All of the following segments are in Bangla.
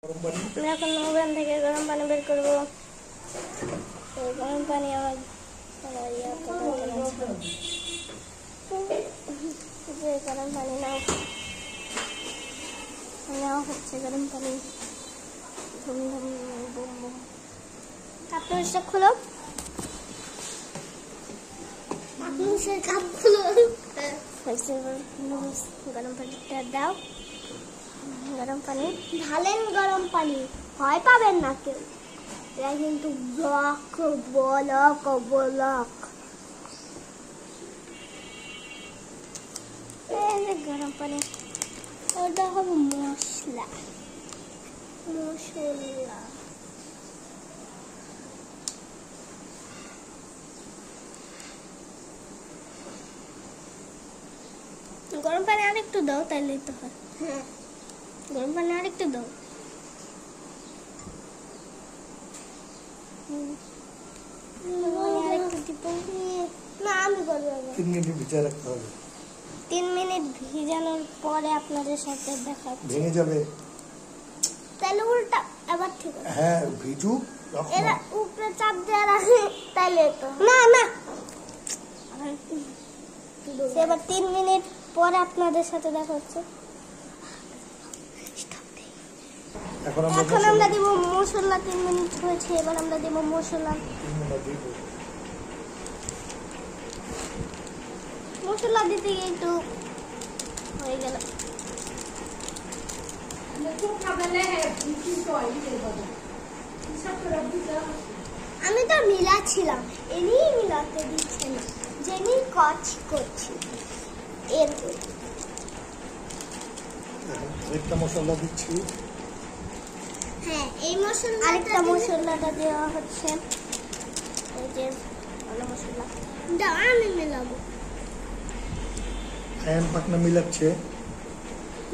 আমরা এখন ওভেন থেকে গরম পানি বের করবো। গরম পানি আবার গরম পানি নেওয়া হচ্ছে। গরম পানি ধুম ধুম বুম বুম। আপনার সব খুলো, কাপ খুলো। গরম পানিটা দাও। গরম পানি ঢালেন, গরম পানি ভয় পাবেন না কেউ। এটা কিন্তু ব্লক ব্লক ব্লক। গরম পানি ওটা হবে মশলা মশলা। গরম পানি আরেকটু দাও, তাইলে তো হয়। হ্যাঁ, গরম পানি আরেকটু দাও। না, আমি করবো। 3 মিনিট ভিজিয়ে রাখতে হবে। 3 মিনিট ভিজানোর পরে আপনাদের সাথে দেখা হচ্ছে। ভেঙে যাবে তাহলে উল্টা আবার ঠিক আছে। হ্যাঁ, ভিজুক। এরা উপরে চাপ দিয়ে রাখে, তাইলে তো না না। এবার 3 মিনিট পরে আপনাদের সাথে দেখা হচ্ছে। এখন আমরা দিব মশলা। 3 মিনিট হয়েছে, এবার আমরা দেব মশলা। মশলা দিতে গিয়ে একটু হয়ে গেল। আমি তো মিলাচ্ছিলাম, এমনি মিলাতে দিচ্ছে না, যেমনি কাজ করছি। এর আরেকটা মশলা দিচ্ছি। হ্যাঁ, এই মশলা আরেকটা মশলাটা দেওয়া হচ্ছে। এই যে ভালো মশলা দাও, আমি মেলাবো। আয়ন পাকনা মিলাচ্ছে।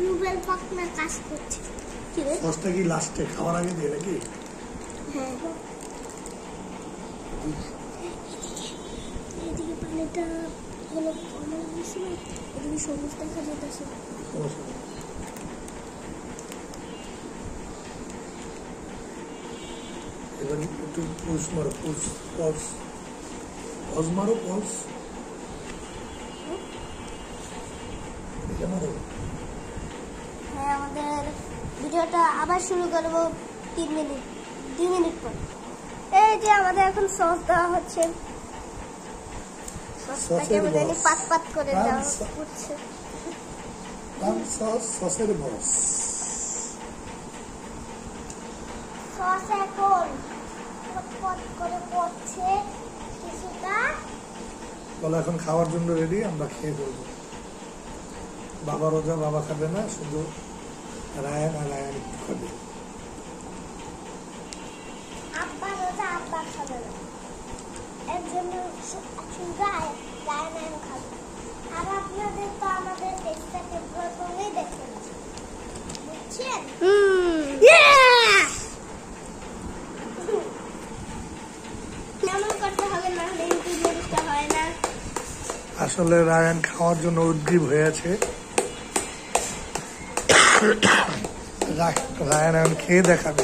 রুবেল পাকনা কাজ করছে। কি রে? সসটা কি লাস্টে খাওয়ার আগে দিয়ে নাকি? হ্যাঁ, এদিকে পানিটা হলো কমার বেশি, এদিকে সবুজ দেখা যেতেছে। এবার একটু পুষ মারো, পুষ পলস পজ মারো, পলস এটা মারো। হ্যাঁ, আমাদের ভিডিওটা আবার শুরু করবো 2 মিনিট পর। এই যে আমাদের এখন সস দেওয়া হচ্ছে। সসটাকে আমাদের পাত পাত করে দেওয়া হচ্ছে। সসের বস। সস এখন পট করে পড়ছে কিছুটা। বলো এখন খাওয়ার জন্য রেডি, আমরা খেয়ে ফেলবো। বাবা রোজা, বাবা খাবে না, শুধু রায়ান আর রায়ান খাবে। আব্বা রোজা, আব্বা খাবে না, এর জন্য রায়ান খাবে। আর আপনাদের তো আমাদের টেস্টটাকে প্রথমেই দেখে বুঝছেন? আসলে রায়ান খাওয়ার জন্য উদ্গ্রীব হয়ে আছে। রায়ান এখন খেয়ে দেখাবে।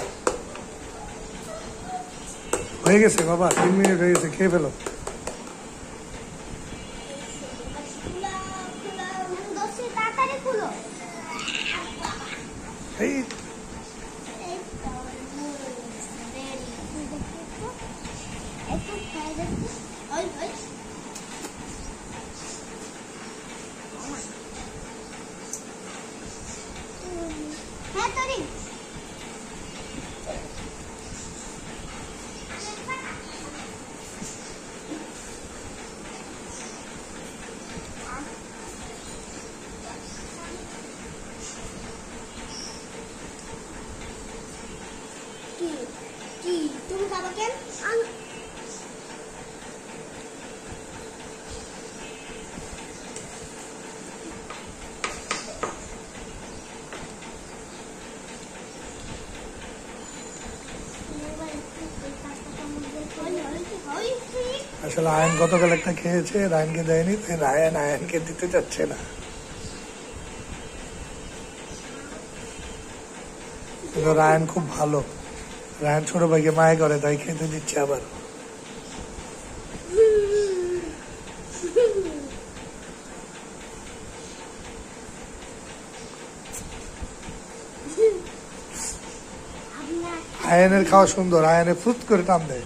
হয়ে গেছে বাবা, 3 মিনিট হয়ে গেছে, খেয়ে ফেলো। এই তুমি খাবো কেন? আসলে আয়ন গতকাল একটা খেয়েছে, রায়ানকে দেয়নি, তাই রায়ান আয়নকে দিতে চাচ্ছে না। কিন্তু রায়ান খুব ভালো, রায়ান ছোট ভাইকে মায়া করে, তাই খেতে দিচ্ছে আবার। আয়ানের খাওয়া সুন্দর, আয়ানের ফুট করে টান দেয়।